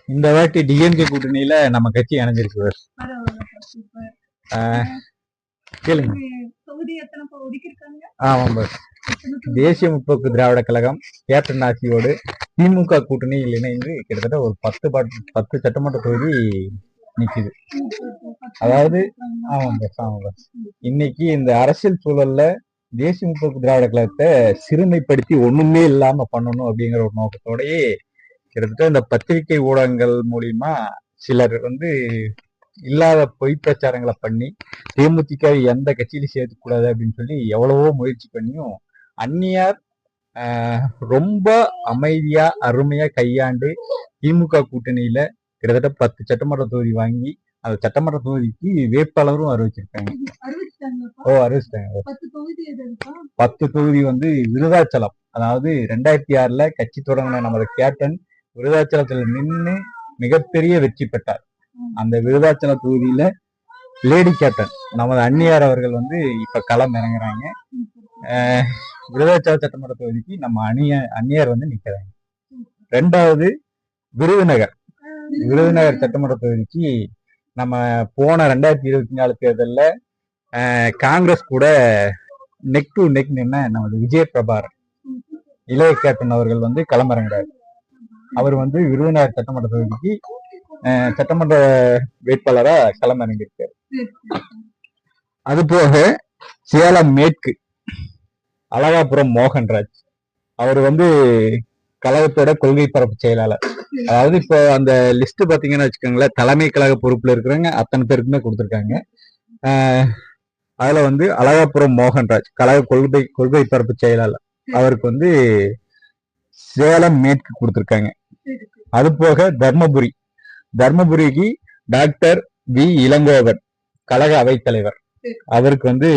இந்த வாட்டி டிஎம்கே கூட்டணியில நம்ம கட்சி இணைஞ்சிருக்கு. கேளுங்க. ஆமாம் பாஸ். தேசிய முற்போக்கு திராவிட கழகம் கேப்டன் ஆட்சியோடு திமுக கூட்டணியில் இணைந்து கிட்டத்தட்ட ஒரு 10 சட்டமன்ற தொகுதி நிக்குது. அதாவது ஆமாம் பாஸ். இன்னைக்கு இந்த அரசியல் சூழல்ல தேசிய முற்போக்கு திராவிட கழகத்தை சிறுமைப்படுத்தி ஒண்ணுமே இல்லாம பண்ணணும் அப்படிங்கிற ஒரு நோக்கத்தோடயே கிட்டத்தட்ட இந்த பத்திரிகை ஊடகங்கள் மூலியமா சிலர் இல்லாத பொய் பிரச்சாரங்களை பண்ணி தேமுதிக எந்த கட்சியிலும் சேர்த்துக்கூடாது அப்படின்னு சொல்லி எவ்வளவோ முயற்சி பண்ணியும் அந்நியார் ரொம்ப அமைதியா அருமையா கையாண்டு திமுக கூட்டணியில கிட்டத்தட்ட 10 சட்டமன்ற தொகுதி வாங்கி அந்த சட்டமன்ற தொகுதிக்கு வேட்பாளரும் அறிவிச்சிருக்காங்க. அறிவிச்சிட்டாங்க. 10 தொகுதி விருதாச்சலம். அதாவது 2006 கட்சி தொடங்கின நமது கேப்டன் விருதாச்சலத்துல நின்று மிகப்பெரிய வெற்றி பெற்றார். அந்த விருதாச்சல தொகுதியில லேடி கேப்டன் நமது அந்நியார் அவர்கள் இப்ப களம் இறங்குறாங்க. விருதாச்சல சட்டமன்ற தொகுதிக்கு நம்ம அந்நியார் நிக்கிறாங்க. 2வது விருதுநகர் சட்டமன்ற தொகுதிக்கு நம்ம போன 2024 தேர்தல்ல காங்கிரஸ் கூட நெக் டு நெக் நின்ன நமது விஜய் பிரபாகரன் இளைய கேப்டன் அவர்கள் களமிறங்குறாரு. அவர் விருதுநகர் சட்டமன்ற தொகுதிக்கு சட்டமன்ற வேட்பாளரா களமிறங்கியிருக்காரு. அது போக சேலம் மேற்கு அழகாபுரம் மோகன்ராஜ் அவர் கழகத்தோட கொள்கை பரப்பு செயலாளர். அதாவது இப்போ அந்த லிஸ்ட் பாத்தீங்கன்னா வச்சுக்கோங்களேன், தலைமை கழக பொறுப்புல இருக்கிறவங்க அத்தனை பேருக்குமே கொடுத்துருக்காங்க. அதுல அழகாபுரம் மோகன்ராஜ் கழக கொள்கை பரப்பு செயலாளர் அவருக்கு சேலம் மேற்கு கொடுத்துருக்காங்க. அது போக தர்மபுரிக்கு டாக்டர் வி இளங்கோவன் கழக அவைத்தலைவர் அவருக்கு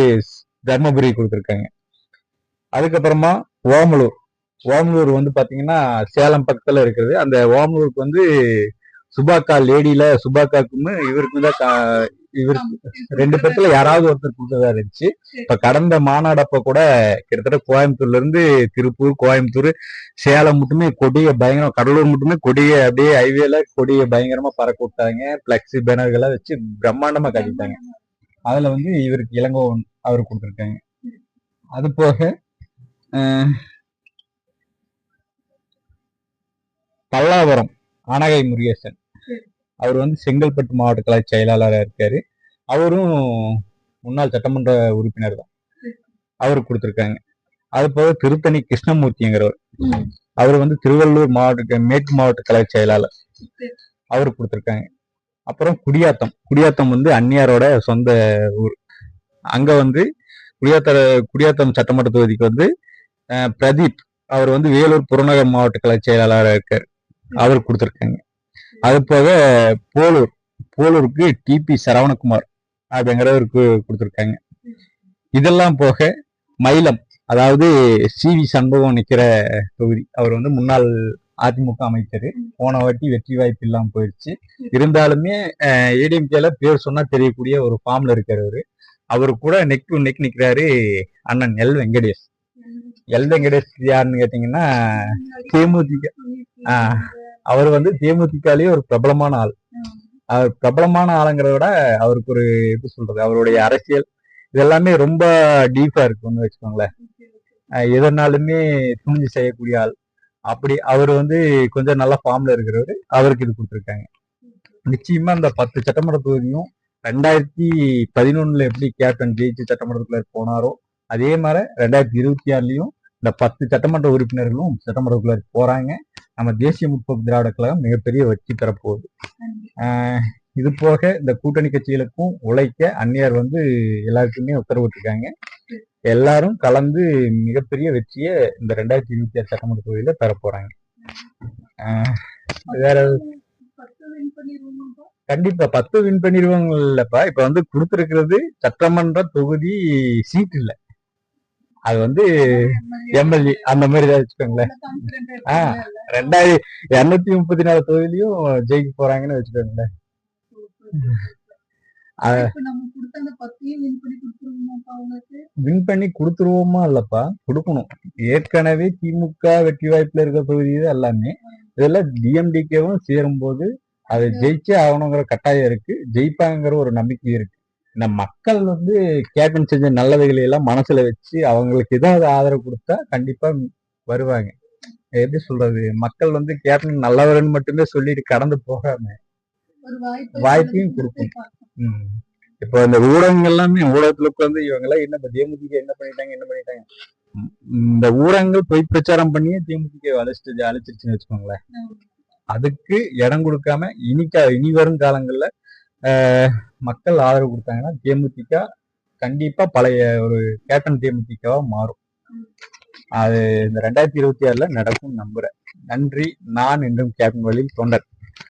தர்மபுரி கொடுத்துருக்காங்க. அதுக்கப்புறமா ஓமலூர் பாத்தீங்கன்னா சேலம் பக்கத்துல இருக்கிறது. அந்த ஓமலூருக்கு சுபாக்கா லேடியில சுபாக்காக்கும் இவருக்கும் தான் இவருக்கு 2 பேர்த்துல யாராவது ஒருத்தர் கொடுத்ததா இருந்துச்சு. இப்ப கடந்த மாநாடப்ப கூட கிட்டத்தட்ட கோயம்புத்தூர்ல இருந்து திருப்பூர், கோயம்புத்தூர், சேலம் மட்டுமே கொடிய பயங்கரம், கடலூர் மட்டுமே கொடிய அப்படியே ஹைவேல கொடிய பயங்கரமா பறக்க விட்டாங்க. பிளக்ஸ் பேனர்களை வச்சு பிரம்மாண்டமா காட்டிட்டாங்க. அதுல இவருக்கு இளங்கோவன் அவர் கொடுத்துருக்காங்க. அது போக பல்லாவரம் ஆனகை முருகேசன் அவர் செங்கல்பட்டு மாவட்ட கழக செயலாளராக இருக்காரு. அவரும் முன்னாள் சட்டமன்ற உறுப்பினர் தான், அவருக்கு கொடுத்துருக்காங்க. அது போக திருத்தணி கிருஷ்ணமூர்த்திங்கிறவர் அவர் திருவள்ளூர் மாவட்ட மேற்கு மாவட்ட கழக செயலாளர், அவருக்கு கொடுத்துருக்காங்க. அப்புறம் குடியாத்தம் அந்நியாரோட சொந்த ஊர். அங்க குடியாத்தம் சட்டமன்ற தொகுதிக்கு பிரதீப் அவர் வேலூர் புறநகர் மாவட்ட கழக செயலாளராக இருக்காரு, அவருக்கு கொடுத்துருக்காங்க. அது போக போலூருக்கு டிபி சரவணகுமார் அப்படிங்கிறவருக்கு கொடுத்துருக்காங்க. இதெல்லாம் போக மயிலம், அதாவது சிவி சண்முகம் நிக்கிற தொகுதி, அவர் முன்னாள் அதிமுக அமைச்சர். போன வாட்டி வெற்றி வாய்ப்பு இல்லாம போயிடுச்சு. இருந்தாலுமே ஏடிஎம்கேல பேர் சொன்னா தெரியக்கூடிய ஒரு ஃபார்ம்ல இருக்கிறவரு. அவரு கூட நெக் டு நெக் நிக்கிறாரு அண்ணன் எல் வெங்கடேஷ். யாருன்னு கேட்டீங்கன்னா தேமுதிக. அவர் தேமுதிகாலேயே ஒரு பிரபலமான ஆள். அவர் பிரபலமான ஆளுங்கிறத விட அவருக்கு ஒரு எப்படி சொல்றது, அவருடைய அரசியல் இதெல்லாமே ரொம்ப டீப்பா இருக்குன்னு வச்சுக்கோங்களேன். எதனாலுமே துணிஞ்சு செய்யக்கூடிய ஆள். அப்படி அவர் கொஞ்சம் நல்ல ஃபார்ம்ல இருக்கிறவரு, அவருக்கு இது கொடுத்துருக்காங்க. நிச்சயமா இந்த 10 சட்டமன்ற தொகுதியும் 2011 எப்படி கேப்டன் ஜெயிச்சு சட்டமன்றத்துல போனாரோ அதே மாதிரி 2026லயும் இந்த 10 சட்டமன்ற உறுப்பினர்களும் சட்டமன்றக்குள்ள போறாங்க. நம்ம தேசிய முற்போக்கு திராவிட கழகம் மிகப்பெரிய வெற்றி பெறப்போகுது. இது போக இந்த கூட்டணி கட்சிகளுக்கும் உழைக்க அந்நியார் எல்லாருக்குமே உத்தரவிட்டிருக்காங்க. எல்லாரும் கலந்து மிகப்பெரிய வெற்றியை இந்த 2026 சட்டமன்ற தொகுதியில பெற போறாங்க. வேற கண்டிப்பா 10 வின் பண்ணிடுவாங்க இல்லப்பா. இப்ப கொடுத்திருக்கிறது சட்டமன்ற தொகுதி சீட் இல்ல, அது எம்எல்ஏ அந்த மாதிரி தான் வச்சுக்கோங்களேன். 2234 தொகுதியிலையும் ஜெயிக்க போறாங்கன்னு வச்சுக்கோங்களேன். வின் பண்ணி கொடுத்துருவோமா இல்லப்பா, கொடுக்கணும். ஏற்கனவே திமுக வெற்றி வாய்ப்புல இருக்கிற தொகுதி எல்லாமே இதெல்லாம் டிஎம்டிகேவும் சேரும்போது அதை ஜெயிச்சே ஆகணுங்கிற கட்டாயம் இருக்கு, ஜெயிப்பாங்கிற ஒரு நம்பிக்கை இருக்கு. இந்த மக்கள் வந்து கேப்டன் செஞ்ச நல்லதுகளை எல்லாம் மனசுல வச்சு அவங்களுக்கு ஏதாவது ஆதரவு கொடுத்தா கண்டிப்பா வருவாங்க. எப்படி சொல்றது, மக்கள் வந்து கேப்டன் நல்லவர்னு மட்டுமே சொல்லிட்டு கடந்து போகாம வாய்ப்பையும் கொடுக்கும். இப்போ இந்த ஊடகங்கள் எல்லாமே ஊடகத்துல உட்காந்து இவங்க எல்லாம் என்ன தேமுதிக என்ன பண்ணிட்டாங்க இந்த ஊடகங்கள் பொய் பிரச்சாரம் பண்ணியே தேமுதிக அழிச்சிருச்சுன்னு வச்சுக்கோங்களேன். அதுக்கு இடம் கொடுக்காம இனி வரும் காலங்கள்ல மக்கள் ஆதரவு கொடுத்தாங்கன்னா தேமுதிக கண்டிப்பா பழைய ஒரு கேப்டன் தேமுதிகவா மாறும். அது இந்த 2026 நடக்கும் நம்புறேன். நன்றி. நான் என்றும் கேப்டன் வழியில் தொண்டர்.